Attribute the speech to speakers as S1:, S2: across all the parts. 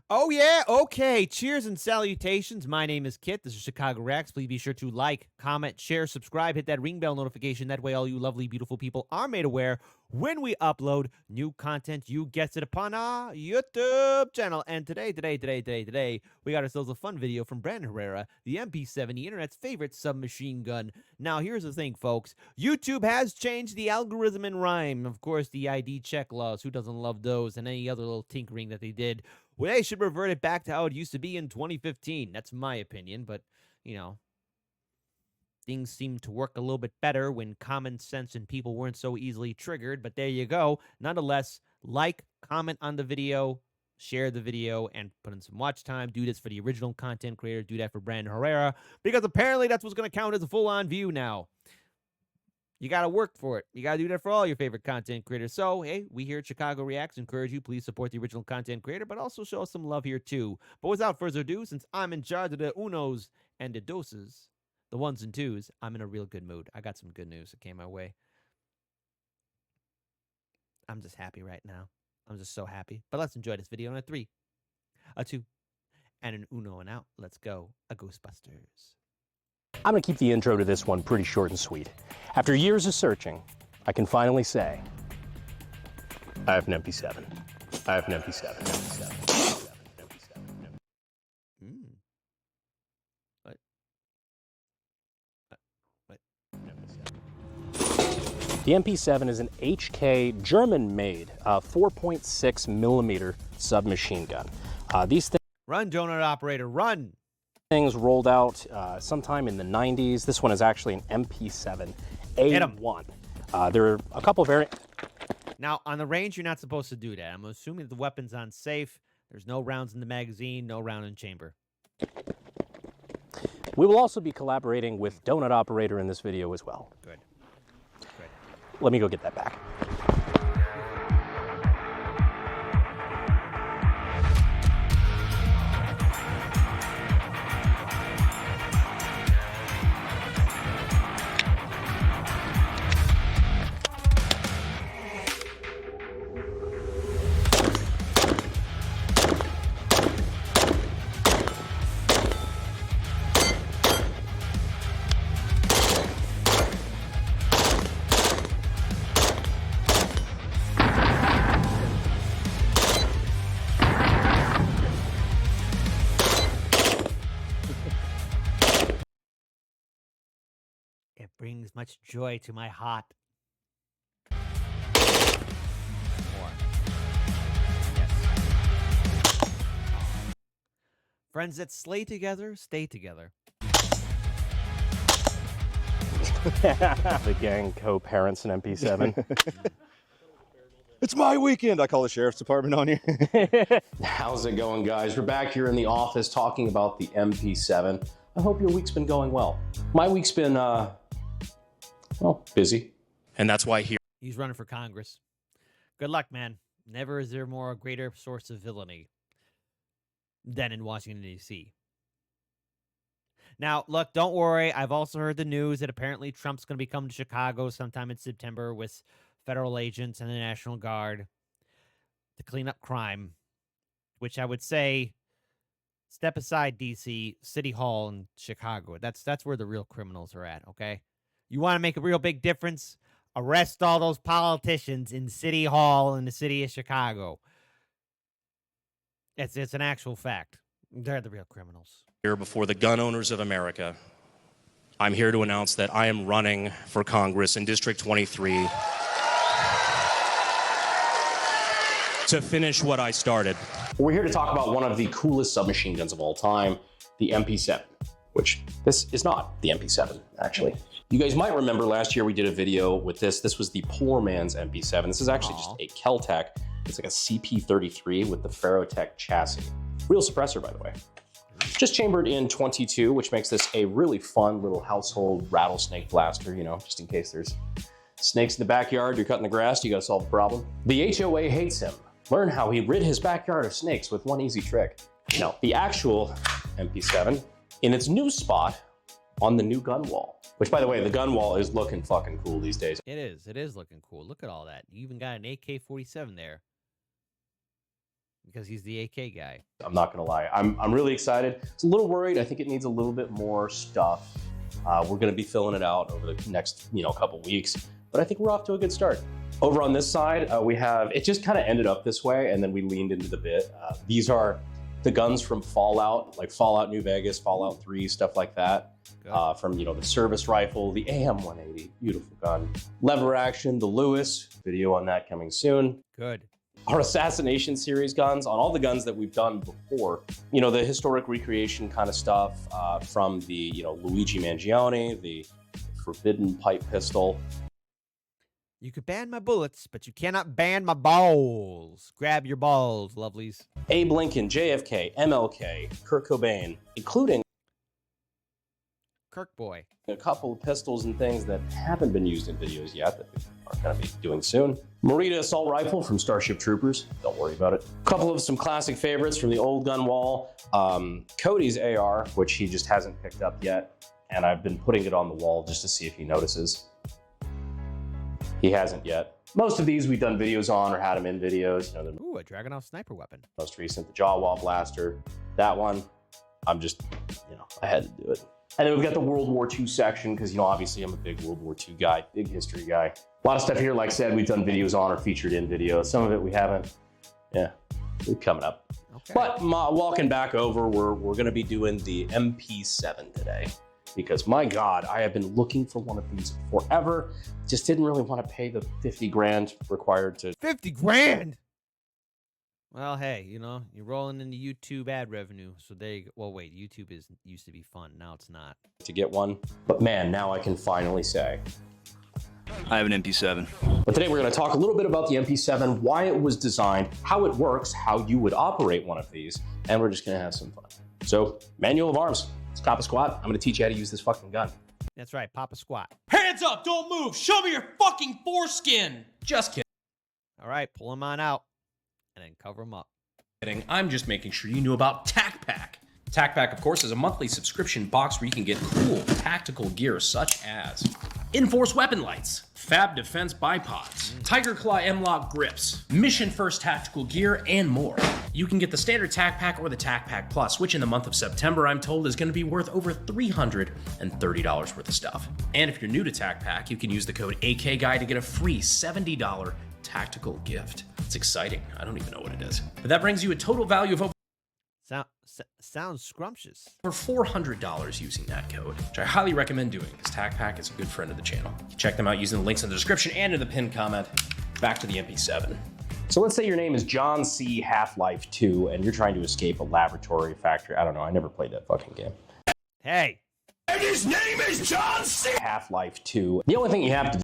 S1: Oh, yeah. Okay. Cheers and salutations. My name is Kit. This is Chicago Reacts. Please be sure to like, comment, share, subscribe, hit that ring bell notification. That way, all you lovely, beautiful people are made aware when we upload new content. You guessed it upon our YouTube channel. And today, we got ourselves a fun video from Brandon Herrera, the MP7, the internet's favorite submachine gun. Now, here's the thing, folks. YouTube has changed the algorithm and rhyme. Of course, the ID check laws. Who doesn't love those? And any other little tinkering that they did. Well, they should revert it back to how it used to be in 2015. That's my opinion, but, you know, things seem to work a little bit better when common sense and people weren't so easily triggered, but there you go. Nonetheless, like, comment on the video, share the video, and put in some watch time. Do this for the original content creator. Do that for Brandon Herrera, because apparently that's what's going to count as a full-on view now. You got to work for it. You got to do that for all your favorite content creators. So, hey, we here at Chicago Reacts encourage you, please support the original content creator, but also show us some love here too. But without further ado, since I'm in charge of the unos and the doses, the ones and twos, I'm in a real good mood. I got some good news that came my way. I'm just happy right now. I'm just so happy. But let's enjoy this video on a 3, a 2, and an uno and out. Let's go. A Ghostbusters.
S2: I'm going to keep the intro to this one pretty short and sweet. After years of searching, I can finally say, I have an MP7. I have an MP7.
S1: What? What?
S2: The MP7 is an HK German-made 4.6 millimeter submachine gun. These
S1: Run, donut operator, run!
S2: things rolled out sometime in the 90s. This one is actually an MP7 A1. There are a couple of variants.
S1: Now, on the range, you're not supposed to do that. I'm assuming the weapon's on safe. There's no rounds in the magazine, no round in chamber.
S2: We will also be collaborating with Donut Operator in this video as well.
S1: Good. Good.
S2: Let me go get that back.
S1: It brings much joy to my heart. More. Yes. Friends that slay together, stay together.
S2: The gang co-parents in MP7.
S3: It's my weekend. I call the sheriff's department on you.
S2: How's it going, guys? We're back here in the office talking about the MP7. I hope your week's been going well. My week's been, well, busy. And that's why here.
S1: He's running for Congress. Good luck, man. Never is there more a greater source of villainy than in Washington, D.C. Now, look, don't worry. I've also heard the news that apparently Trump's going to be coming to Chicago sometime in September with federal agents and the National Guard to clean up crime, which I would say, step aside, D.C., City Hall in Chicago. That's where the real criminals are at, okay? You want to make a real big difference? Arrest all those politicians in City Hall in the city of Chicago. It's an actual fact. They're the real criminals.
S2: Here before the gun owners of America, I'm here to announce that I am running for Congress in District 23 to finish what I started. We're here to talk about one of the coolest submachine guns of all time, the MP7, which this is not the MP7, actually. You guys might remember last year we did a video with this. This was the poor man's MP7. This is actually just a Kel-Tec. It's like a CP33 with the Ferrotec chassis. Real suppressor, by the way. Just chambered in 22, which makes this a really fun little household rattlesnake blaster, you know, just in case there's snakes in the backyard, you're cutting the grass, you gotta solve the problem. The HOA hates him. Learn how he rid his backyard of snakes with one easy trick. Now, the actual MP7 in its new spot on the new gun wall, which, by the way, the gun wall is looking fucking cool these days.
S1: It is. It is looking cool. Look at all that. You even got an AK-47 there. Because he's the AK guy.
S2: I'm not gonna lie, I'm really excited. It's a little worried. I think it needs a little bit more stuff. We're gonna be filling it out over the next couple weeks, but I think we're off to a good start. Over on this side, we have, it just kind of ended up this way, and then we leaned into the bit. These are the guns from Fallout, like Fallout New Vegas, Fallout 3, stuff like that. From the service rifle, the AM-180, beautiful gun. Lever action, the Lewis, video on that coming soon.
S1: Good.
S2: Our assassination series guns, on all the guns that we've done before, the historic recreation kind of stuff from the Luigi Mangione, the forbidden pipe pistol.
S1: You could ban my bullets, but you cannot ban my balls. Grab your balls, lovelies.
S2: Abe Lincoln, JFK, MLK, Kurt Cobain, including
S1: Kirk boy.
S2: a couple of pistols and things that haven't been used in videos yet that we are going to be doing soon. Morita assault rifle from Starship Troopers. Don't worry about it. A couple of some classic favorites from the old gun wall. Cody's AR, which he just hasn't picked up yet. And I've been putting it on the wall just to see if he notices. He hasn't yet. Most of these we've done videos on or had them in videos.
S1: Ooh, a Dragunov sniper weapon.
S2: Most recent, the Jawa blaster. That one, I'm just, I had to do it. And then we've got the World War II section, because, obviously I'm a big World War II guy, big history guy. A lot of stuff here, like I said, we've done videos on or featured in videos. Some of it we haven't. Yeah, it's coming up.
S1: Okay.
S2: But walking back over, we're going to be doing the MP7 today. Because, my God, I have been looking for one of these forever. Just didn't really want to pay the 50 grand required to...
S1: 50 grand? Well, hey, you're rolling into YouTube ad revenue, so there you go. Well, wait, YouTube used to be fun. Now it's not.
S2: To get one. But man, now I can finally say
S4: I have an MP7.
S2: But today we're going to talk a little bit about the MP7, why it was designed, how it works, how you would operate one of these, and we're just going to have some fun. So, manual of arms. It's Papa Squat. I'm going to teach you how to use this fucking gun.
S1: That's right, Papa Squat.
S5: Hands up, don't move. Show me your fucking foreskin. Just kidding.
S1: All right, pull him on out. And then cover them up.
S5: I'm just making sure you knew about TacPack. TacPack, of course, is a monthly subscription box where you can get cool tactical gear such as Enforce weapon lights, Fab Defense bipods, Tiger Claw M-Lock grips, Mission First tactical gear, and more. You can get the standard TacPack or the TacPack Plus, which in the month of September, I'm told, is going to be worth over $330 worth of stuff. And if you're new to TacPack, you can use the code AKGuy to get a free $70 tactical gift. It's exciting. I don't even know what it is. But that brings you a total value of over
S1: Sounds scrumptious.
S5: $400 using that code, which I highly recommend doing because TacPack is a good friend of the channel. You can check them out using the links in the description and in the pinned comment. Back to the MP7.
S2: So let's say your name is John C. Half-Life 2 and you're trying to escape a laboratory factory. I don't know. I never played that fucking game.
S1: Hey.
S3: And his name is John C.
S2: Half-Life 2. The only thing you have to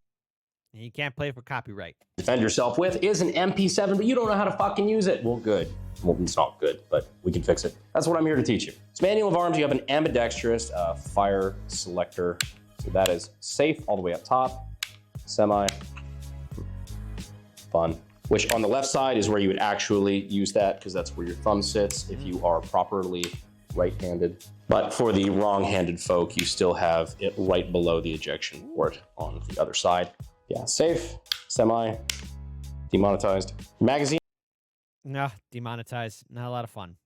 S1: You can't play for copyright.
S2: defend yourself with is an MP7, but you don't know how to fucking use it. Well, good. Well, it's not good, but we can fix it. That's what I'm here to teach you. It's manual of arms. You have an ambidextrous fire selector. So that is safe all the way up top. Semi. Fun. Which on the left side is where you would actually use that because that's where your thumb sits if you are properly right-handed. But for the wrong-handed folk, you still have it right below the ejection port on the other side. Yeah, safe, semi, demonetized. Magazine.
S1: Nah, demonetized. Not a lot of fun.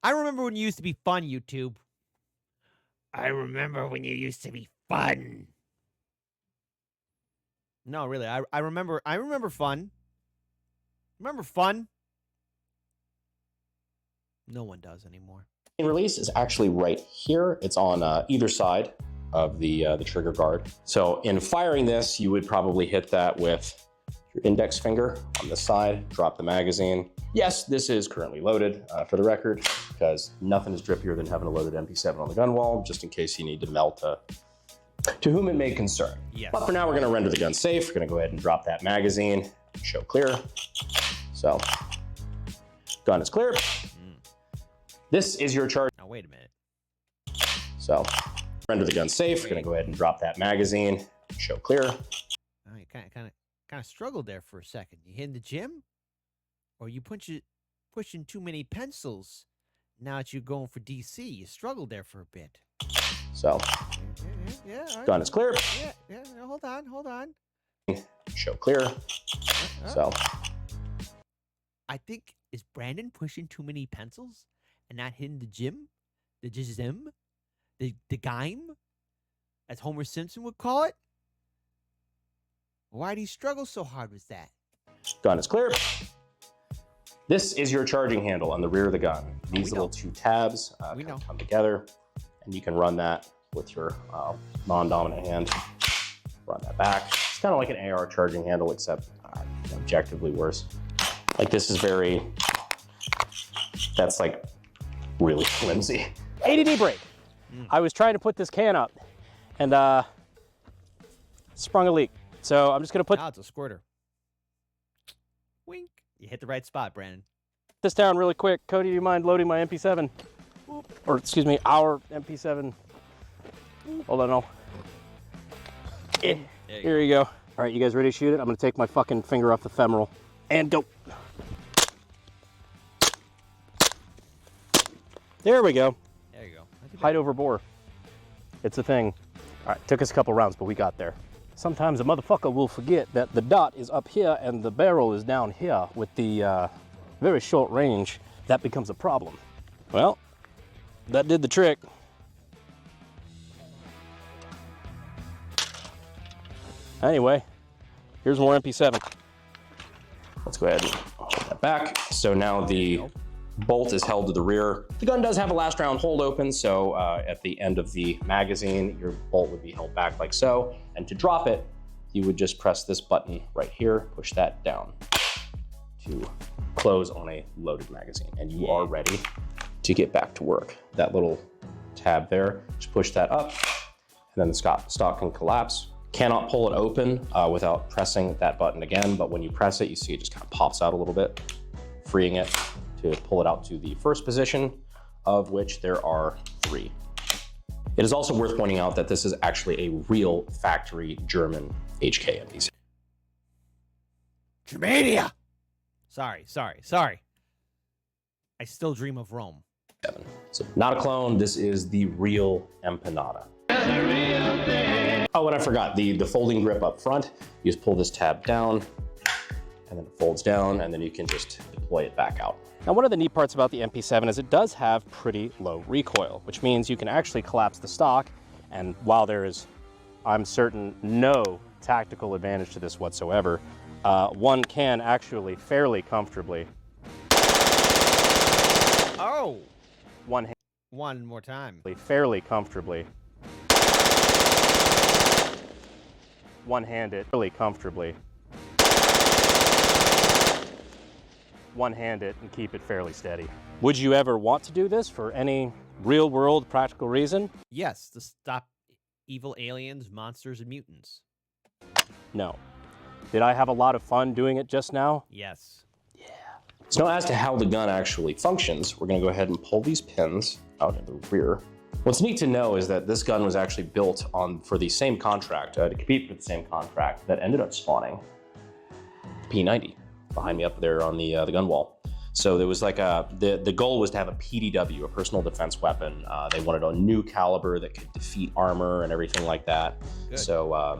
S1: I remember when you used to be fun, YouTube. I remember when you used to be fun. No, really, I remember fun. Remember fun? No one does anymore.
S2: Release is actually right here. It's on either side of the trigger guard. So in firing this, you would probably hit that with your index finger on this side, drop the magazine. Yes, this is currently loaded for the record, because nothing is drippier than having a loaded MP7 on the gun wall, just in case you need to melt to whom it may concern.
S1: Yes.
S2: But for now, we're gonna render the gun safe. We're gonna go ahead and drop that magazine, show clear. So, gun is clear. This is your charge.
S1: Now, wait a minute.
S2: So, render the gun safe. We're gonna go ahead and drop that magazine, show clear.
S1: Oh, you kind of struggled there for a second. You hitting the gym, or you pushing too many pencils? Now that you're going for DC, you struggled there for a bit.
S2: So,
S1: Yeah. All right.
S2: gun is clear.
S1: Yeah. Hold on.
S2: Show clear. So,
S1: I think, is Brandon pushing too many pencils and not hitting the gym? The jizm? The gime? As Homer Simpson would call it? Why do you struggle so hard with that?
S2: Gun is clear. This is your charging handle on the rear of the gun. These little two tabs come together, and you can run that with your non-dominant hand. Run that back. It's kind of like an AR charging handle, except objectively worse. Like this is that's like really flimsy.
S6: ADD break. I was trying to put this can up and sprung a leak. So I'm just gonna put
S1: it's a squirter. Wink. You hit the right spot, Brandon.
S6: this down really quick. Cody, do you mind loading my MP7? Or excuse me, our MP7. Hold on, here you go. All right, you guys ready to shoot it? I'm gonna take my fucking finger off the femoral and go. There we go.
S1: There you go.
S6: Height over bore. It's a thing. All right, took us a couple rounds, but we got there. Sometimes a motherfucker will forget that the dot is up here and the barrel is down here with the very short range. That becomes a problem. Well, that did the trick. Anyway, here's more MP7.
S2: Let's go ahead and hold that back. So now the bolt is held to the rear. The gun does have a last round hold open, so at the end of the magazine, your bolt would be held back like so. And to drop it, you would just press this button right here, push that down to close on a loaded magazine. And you are ready to get back to work. That little tab there, just push that up, and then the stock can collapse. Cannot pull it open without pressing that button again, but when you press it, you see it just kind of pops out a little bit, freeing it to pull it out to the first position, of which there are 3. It is also worth pointing out that this is actually a real factory German HK MP7.
S1: Germania! Sorry. I still dream of Rome.
S2: So not a clone, this is the real Empanada. Oh, and I forgot, the folding grip up front, you just pull this tab down, and then it folds down, and then you can just deploy it back out.
S6: Now, one of the neat parts about the MP7 is it does have pretty low recoil, which means you can actually collapse the stock. And while there is, I'm certain, no tactical advantage to this whatsoever, one can actually fairly comfortably.
S1: Oh!
S6: One
S1: more time.
S6: Fairly comfortably. One-handed, really comfortably. One-hand it and keep it fairly steady. Would you ever want to do this for any real-world practical reason?
S1: Yes, to stop evil aliens, monsters, and mutants.
S6: No. Did I have a lot of fun doing it just now?
S1: Yes.
S2: Yeah. So as to how the gun actually functions, we're gonna go ahead and pull these pins out in the rear. What's neat to know is that this gun was actually built for the same contract, to compete with the same contract that ended up spawning the P90 behind me up there on the gun wall. So there was like the goal was to have a PDW, a personal defense weapon. They wanted a new caliber that could defeat armor and everything like that. Good. So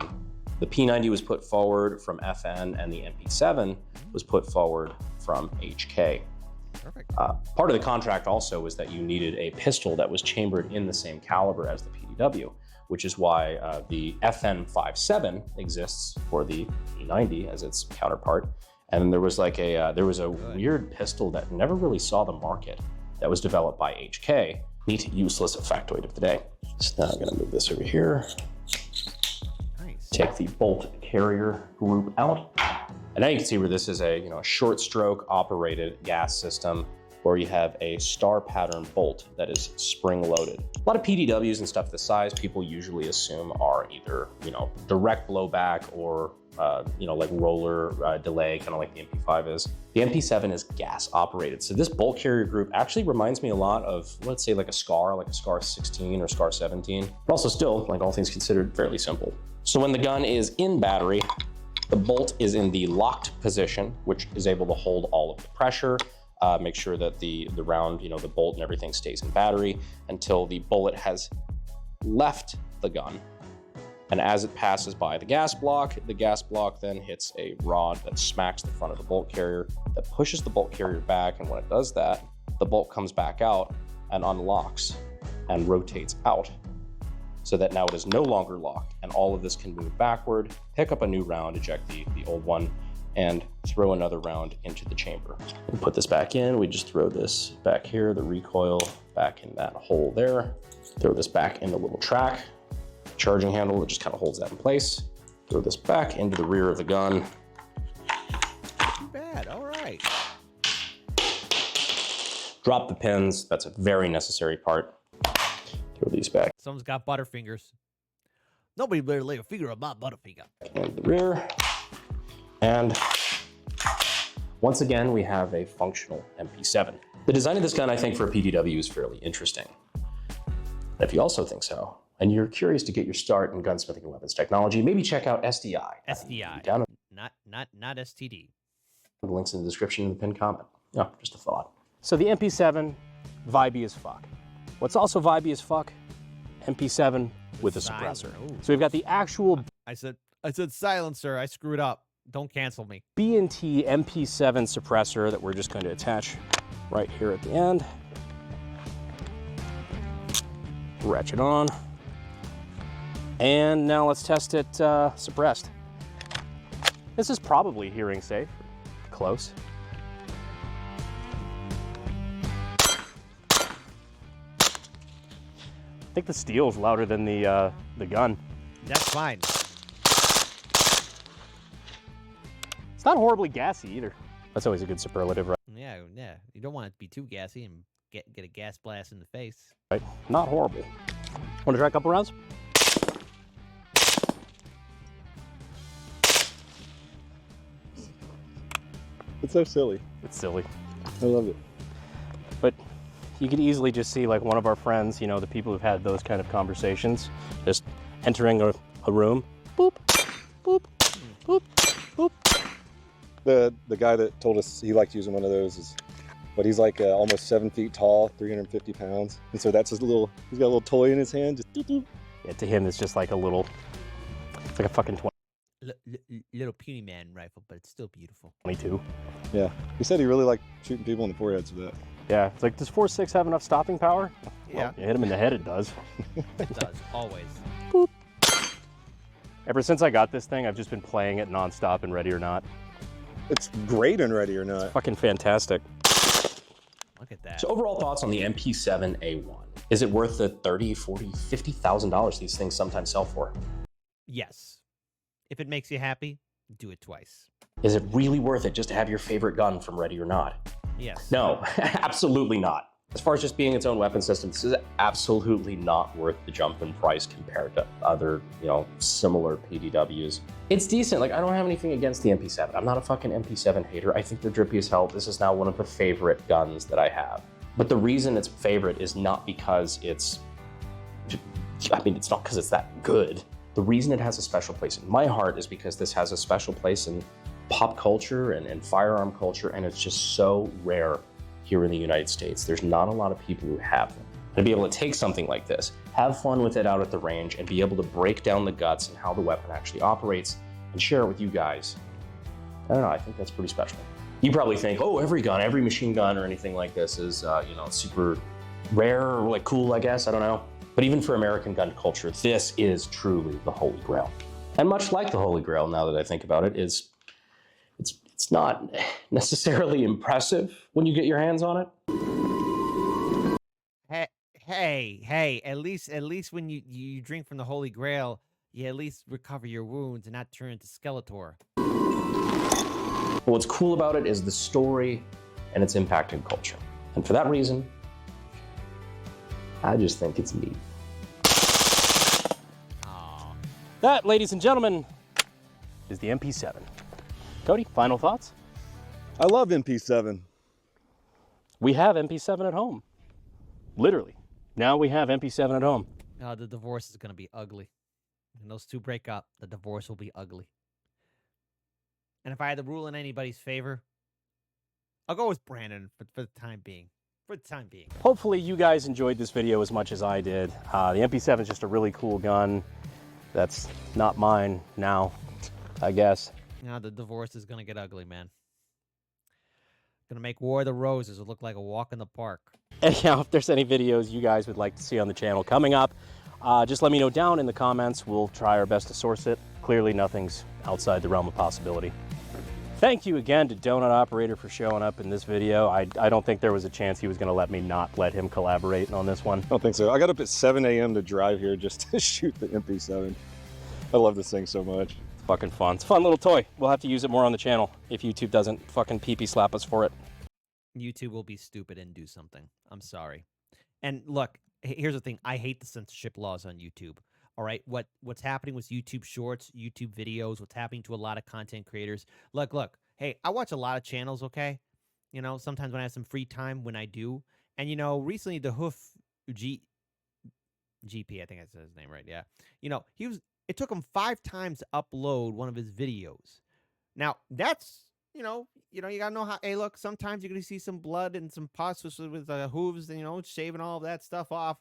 S2: the P90 was put forward from FN, and the MP7 was put forward from HK.
S1: Perfect.
S2: Part of the contract also was that you needed a pistol that was chambered in the same caliber as the PDW, which is why the FN57 exists for the P90 as its counterpart. And there was like a weird pistol that never really saw the market that was developed by HK. Neat, useless factoid of the day. So now I'm gonna move this over here.
S1: Nice.
S2: Take the bolt carrier group out. And now you can see where this is a short stroke operated gas system where you have a star pattern bolt that is spring loaded. A lot of PDWs and stuff this size people usually assume are either direct blowback or like roller delay, kind of like the MP5 is. The MP7 is gas operated. So this bolt carrier group actually reminds me a lot of, let's say, like a SCAR 16 or SCAR 17, but also still, like all things considered, fairly simple. So when the gun is in battery, the bolt is in the locked position, which is able to hold all of the pressure, make sure that the round, the bolt and everything stays in battery until the bullet has left the gun. And as it passes by the gas block then hits a rod that smacks the front of the bolt carrier, that pushes the bolt carrier back, and when it does that, the bolt comes back out and unlocks and rotates out, so that now it is no longer locked, and all of this can move backward, pick up a new round, eject the old one, and throw another round into the chamber. We put this back in, we just throw this back here, the recoil back in that hole there, throw this back in the little track, charging handle that just kind of holds that in place, throw this back into the rear of the gun.
S1: Too bad, all right.
S2: Drop the pins, that's a very necessary part. Throw these back
S1: Someone's got butterfingers. Nobody better lay a finger on my butterfinger.
S2: in the rear. And once again, we have a functional MP7. The design of this gun, I think, for a PDW is fairly interesting. And if you also think so, and you're curious to get your start in gunsmithing and weapons technology, maybe check out SDI.
S1: SDI,
S2: Down
S1: not STD.
S2: the links in the description and the pinned comment. No, just a thought.
S6: So the MP7, vibey as fuck. What's also vibey as fuck? MP7 with a suppressor.
S1: Ooh.
S6: So we've got the actual
S1: I said silencer. I screwed up. Don't cancel me.
S6: B&T MP7 suppressor that we're just going to attach right here at the end. Ratchet on. And now let's test it suppressed. This is probably hearing safe. Close. I think the steel is louder than the gun.
S1: That's fine.
S6: It's not horribly gassy either. That's always a good superlative, right?
S1: Yeah. You don't want it to be too gassy and get a gas blast in the face.
S6: Right? Not horrible. Want to try a couple rounds?
S3: It's so silly.
S6: It's silly.
S3: I love it.
S6: But you could easily just see like one of our friends, you know, the people who've had those kind of conversations, just entering a room. Boop, boop, boop, boop.
S3: The guy that told us he liked using one of those is, but he's like almost 7 feet tall, 350 pounds. And so that's his little, he's got a little toy in his hand, just doop, doop.
S6: Yeah, to him, it's just like a little, it's like a fucking
S1: Little puny man rifle, but it's still beautiful.
S6: 22.
S3: Yeah. He said he really liked shooting people in the foreheads with that.
S6: Yeah, it's like, does 4.6 have enough stopping power?
S1: Yeah.
S6: Well, you hit him in the head, it does.
S1: It does, always.
S6: Ever since I got this thing, I've just been playing it nonstop and Ready or Not.
S3: It's great and Ready or Not.
S6: Fucking fantastic.
S1: Look at that.
S2: So overall thoughts on the MP7A1. Is it worth the $30,000, $40,000, $50,000 these things sometimes sell for?
S1: Yes. If it makes you happy, do it twice.
S2: Is it really worth it just to have your favorite gun from Ready or Not?
S1: Yes.
S2: No, absolutely not. As far as just being its own weapon system, this is absolutely not worth the jump in price compared to other, similar PDWs. It's decent. Like, I don't have anything against the MP7. I'm not a fucking MP7 hater. I think they're drippy as hell. This is now one of the favorite guns that I have. But the reason it's favorite is not because it's not because it's that good. The reason it has a special place in my heart is because this has a special place in pop culture and firearm culture, and it's just so rare here in the United States. There's not a lot of people who have them. And to be able to take something like this, have fun with it out at the range, and be able to break down the guts and how the weapon actually operates and share it with you guys, I don't know, I think that's pretty special. You probably think, oh, every gun, every machine gun or anything like this is, super rare or like cool, I guess, I don't know. But even for American gun culture, this is truly the Holy Grail. And much like the Holy Grail, now that I think about it, it's not necessarily impressive when you get your hands on it.
S1: Hey, at least when you drink from the Holy Grail, you at least recover your wounds and not turn into Skeletor.
S2: But what's cool about it is the story and its impact in culture. And for that reason, I just think it's neat.
S6: That, ladies and gentlemen, is the MP7. Cody, final thoughts?
S3: I love MP7.
S6: We have MP7 at home. Literally. Now we have MP7 at home.
S1: The divorce is going to be ugly. When those two break up, the divorce will be ugly. And if I had to rule in anybody's favor, I'll go with Brandon for the time being.
S6: Hopefully you guys enjoyed this video as much as I did. The MP7 is just a really cool gun. That's not mine now, I guess.
S1: Now the divorce is gonna get ugly, man. Gonna make War of the Roses look like a walk in the park.
S6: Anyhow, if there's any videos you guys would like to see on the channel coming up, just let me know down in the comments. We'll try our best to source it. Clearly nothing's outside the realm of possibility. Thank you again to Donut Operator for showing up in this video. I don't think there was a chance he was gonna let me not let him collaborate on this one.
S3: I don't think so. I got up at 7 a.m. to drive here just to shoot the MP7. I love this thing so much.
S6: It's fucking fun. It's a fun little toy. We'll have to use it more on the channel if YouTube doesn't fucking pee-pee slap us for it.
S1: YouTube will be stupid and do something. I'm sorry. And look, here's the thing. I hate the censorship laws on YouTube. All right, what's happening with YouTube Shorts, YouTube videos, what's happening to a lot of content creators. Look. Hey, I watch a lot of channels, okay? You know, sometimes when I have some free time, when I do. And, you know, recently the GP, I think I said his name right, yeah. You know, it took him 5 times to upload one of his videos. Now, that's, you gotta know how, hey, look, sometimes you're gonna see some blood and some pus with hooves and, shaving all of that stuff off.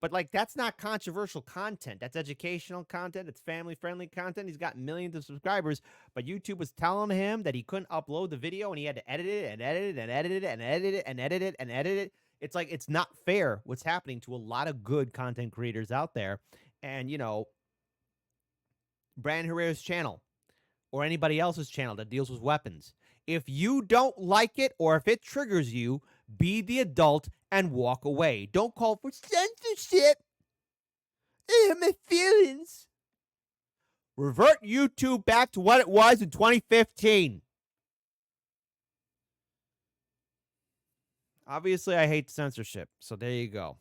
S1: But, like, that's not controversial content. That's educational content. It's family-friendly content. He's got millions of subscribers. But YouTube was telling him that he couldn't upload the video, and he had to edit it and edit it and edit it and edit it and edit it and edit it. It's like, it's not fair what's happening to a lot of good content creators out there. And, Brandon Herrera's channel or anybody else's channel that deals with weapons. If you don't like it or if it triggers you, be the adult and walk away. Don't call for censorship. My feelings. Revert YouTube back to what it was in 2015. Obviously, I hate censorship, so there you go.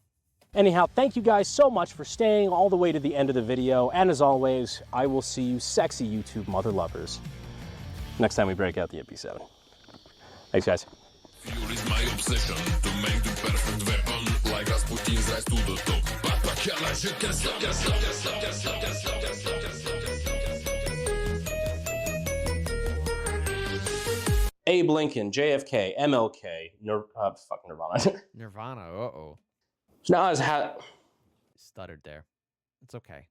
S6: Anyhow, thank you guys so much for staying all the way to the end of the video. And as always, I will see you sexy YouTube mother lovers next time we break out the MP7. Thanks, guys.
S7: Fuel is my obsession to make the perfect weapon. Like Rasputin's rise to the top. But I can't let you can stop, can stop, can stop, can stop, can stop, can stop, can stop, can stop.
S6: Abe Lincoln, JFK, MLK, Nirvana.
S1: Nirvana, uh-oh.
S6: Nas hat.
S1: Stuttered there. It's okay.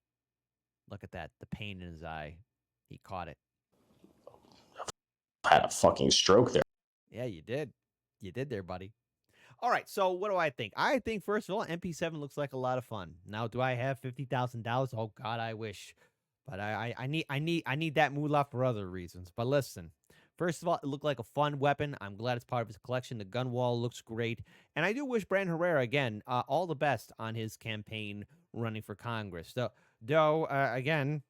S1: Look at that. The pain in his eye. He caught it.
S2: I had a fucking stroke there.
S1: Yeah, you did. You did there, buddy. All right, so what do I think? I think, first of all, MP7 looks like a lot of fun. Now, do I have $50,000? Oh, God, I wish. But I need that moolah for other reasons. But listen, first of all, it looked like a fun weapon. I'm glad it's part of his collection. The gun wall looks great. And I do wish Brandon Herrera, again, all the best on his campaign running for Congress. Though, again,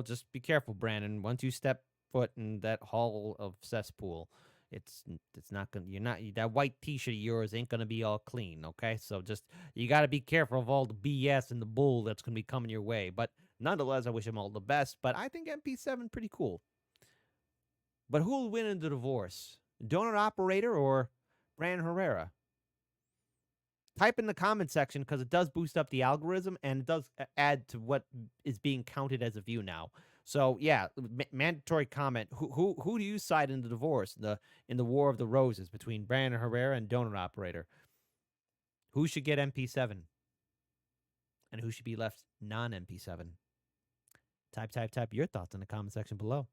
S1: just be careful, Brandon. Once you step foot in that hall of cesspool, it's not gonna, that white t-shirt of yours ain't gonna be all clean, okay? So just, you gotta be careful of all the BS and the bull that's gonna be coming your way. But nonetheless, I wish him all the best. But I think MP7 pretty cool. But who'll win in the divorce? Donut Operator or Brandon Herrera? Type in the comment section, because it does boost up the algorithm and it does add to what is being counted as a view now. So yeah, mandatory comment. Who do you side in the divorce, in the War of the Roses between Brandon Herrera and Donut Operator? Who should get MP7? And who should be left non-MP7? Type your thoughts in the comment section below.